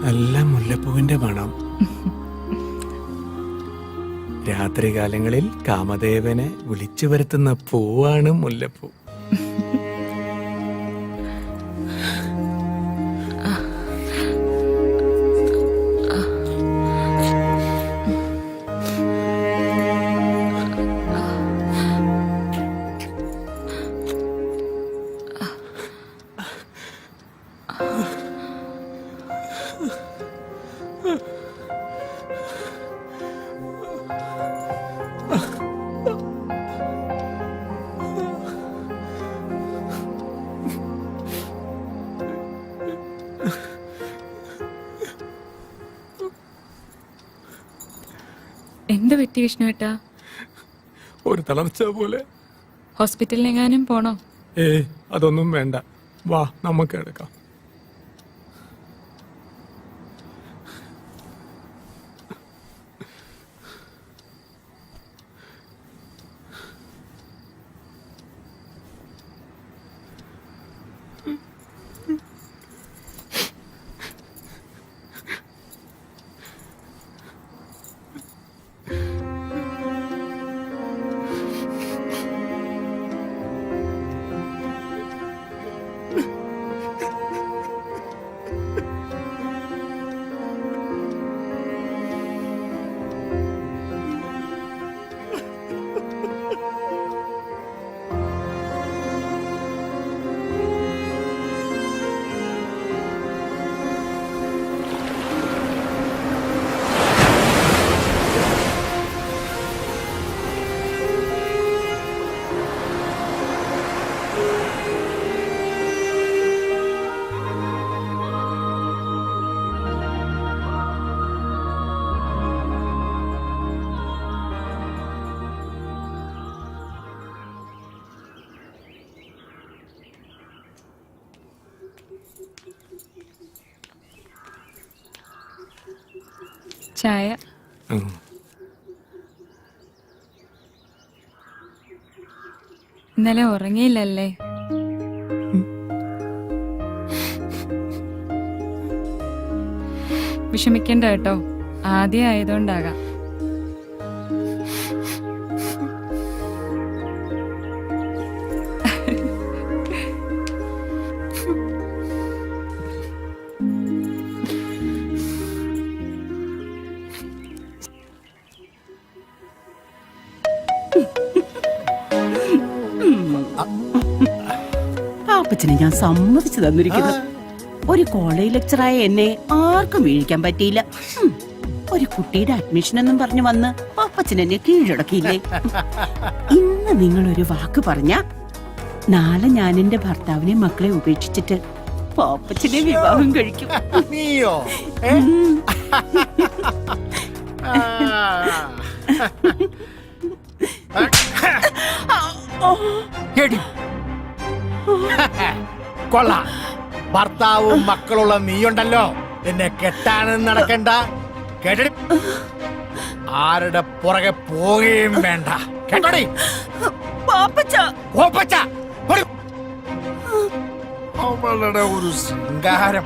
നല്ല മുല്ലപ്പൂവിന്റെ മണം. രാത്രികാലങ്ങളിൽ കാമദേവനെ വിളിച്ചു വരുത്തുന്ന പൂവാണ് മുല്ലപ്പൂ. എന്ത് പറ്റി വിഷ്ണുവേട്ടാ? ഒരു തളർച്ച പോലെ. ഹോസ്പിറ്റലിലെങ്ങാനും പോണോ? അതൊന്നും വേണ്ട, വാ നമുക്ക് എടുക്കാം. ചായ. ഇന്നലെ ഉറങ്ങിയില്ലല്ലേ? വിഷമിക്കണ്ട കേട്ടോ, ആദ്യം ആയതുകൊണ്ടാകാം. അപ്പച്ചനെ ഞാൻ സമ്മതിച്ചു തന്നിരിക്കുന്നു. ഒരു കോളേജ് ലെക്ചറായ എന്നെ ആർക്കും വീഴിക്കാൻ പറ്റിയില്ല. ഒരു കുട്ടിയുടെ അഡ്മിഷൻ എന്നും പറഞ്ഞു വന്ന് അപ്പച്ചൻ എന്നെ കീഴടക്കിയില്ലേ? ഇന്ന് നിങ്ങളൊരു വാക്ക് പറഞ്ഞ നാളെ ഞാൻ എന്റെ ഭർത്താവിനെ മക്കളെ ഉപേക്ഷിച്ചിട്ട് പാപ്പച്ചനെ വിവാഹം കഴിക്കും. നീയോ? കൊള്ളാം, ഭർത്താവും മക്കളുള്ള നീയുണ്ടല്ലോ, എന്നെ കെട്ടാനും നടക്കണ്ട, കേട്ടടി. ആരുടെ പുറകെ പോവുകയും വേണ്ട, കേട്ടോടി. അവളുടെ ഒരു ശൃംഗാരം.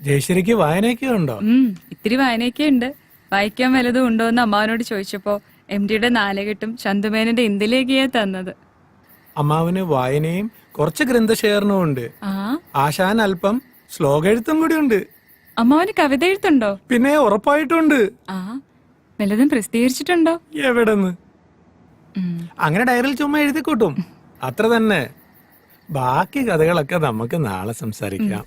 ജയശ്രീക്ക് വായനയൊക്കെ ഉണ്ടോ? ഇത്തിരി വായനയൊക്കെ ഉണ്ട്. വായിക്കാൻ വല്ലതും ഉണ്ടോ എന്ന് അമ്മാവനോട് ചോദിച്ചപ്പോ MDയുടെ നാലുകെട്ടും ചന്തുമേനന്റെ ഇന്ത്യയിലേക്കാ തന്നത്. അമ്മാവന് വായനയും കുറച്ച് ഗ്രന്ഥശേഖരണവും ഉണ്ട്. ആശാൻ അല്പം ശ്ലോക എഴുത്തും കൂടി ഉണ്ട്. അമ്മാവന് കവിത എഴുത്തുണ്ടോ? പിന്നെ ഉറപ്പായിട്ടുണ്ട്. വല്ലതും പ്രസിദ്ധീകരിച്ചിട്ടുണ്ടോ? എവിടെന്ന്? അങ്ങനെ ഡയറിയിൽ ചുമ്മാ എഴുതിക്കൂട്ടും, അത്ര തന്നെ. ബാക്കി കഥകളൊക്കെ നമുക്ക് നാളെ സംസാരിക്കാം.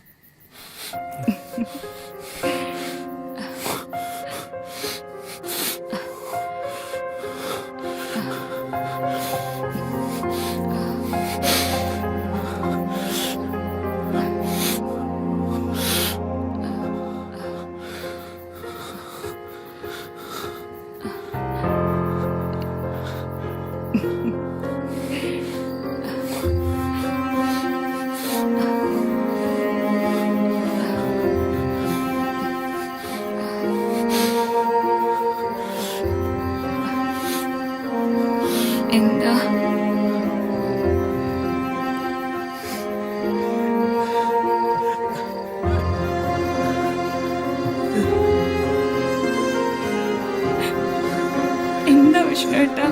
വിഷ്ണുവേട്ടാ.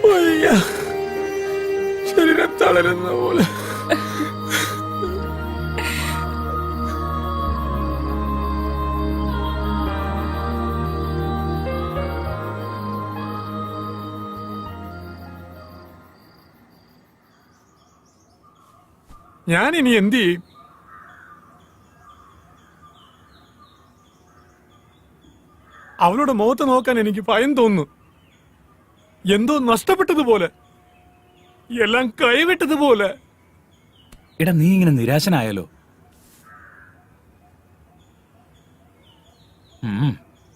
വയ്യ. ശരീരം തളരുന്ന പോലെ. ഞാൻ ഇനി എന്ത് ചെയ്യും? അവളുടെ മുഖത്ത് നോക്കാൻ എനിക്ക് ഭയം തോന്നുന്നു. എന്തോ നഷ്ടപ്പെട്ടതുപോലെ, എല്ലാം കൈവിട്ടതുപോലെ. എടാ നീ ഇങ്ങനെ നിരാശനായാലോ?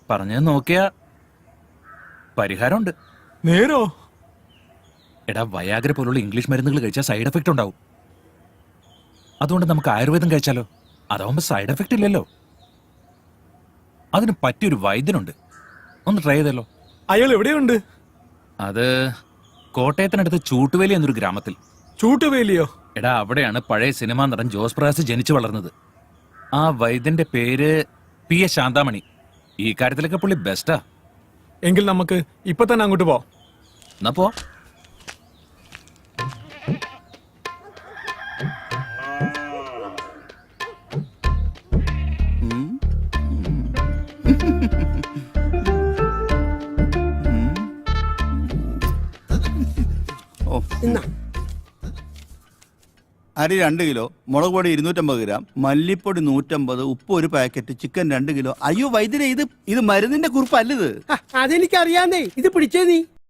പറഞ്ഞത് നോക്കിയാ പരിഹാരമുണ്ട്. നേരോ? എടാ വയാഗ്ര പോലുള്ള ഇംഗ്ലീഷ് മരുന്നുകൾ കഴിച്ചാൽ സൈഡ് എഫക്റ്റ് ഉണ്ടാവും. അതുകൊണ്ട് നമുക്ക് ആയുർവേദം കഴിച്ചാലോ? അതാവുമ്പോ സൈഡ് എഫക്റ്റ് ഇല്ലല്ലോ. അതിന് പറ്റിയൊരു വൈദ്യനുണ്ട്, ഒന്ന് ട്രൈ ചെയ്തല്ലോ. അയാൾ എവിടെയുണ്ട്? അത് കോട്ടയത്തിനടുത്ത് ചൂട്ടുവേലി എന്നൊരു ഗ്രാമത്തിൽ. ചൂട്ടുവേലിയോ? എടാ അവിടെയാണ് പഴയ സിനിമാ നടൻ ജോസ് പ്രകാശ് ജനിച്ചു വളർന്നത്. ആ വൈദ്യന്റെ പേര് P.A. ശാന്താമണി. ഈ കാര്യത്തിലൊക്കെ പുള്ളി ബെസ്റ്റാ. എങ്കിൽ നമുക്ക് ഇപ്പൊ തന്നെ അങ്ങോട്ട് പോവാം. എന്നാ പോ. അരി 2 കിലോ, മുളക് പൊടി 250 ഗ്രാം, മല്ലിപ്പൊടി 150, ഉപ്പ് 1 പാക്കറ്റ്, ചിക്കൻ 2 കിലോ. അയ്യോ വൈദ്യരെ, ഇത് മരുന്നിന്റെ കുറിപ്പല്ലത്. അതെനിക്കറിയാന്നേ, ഇത് പിടിച്ചേ നീ.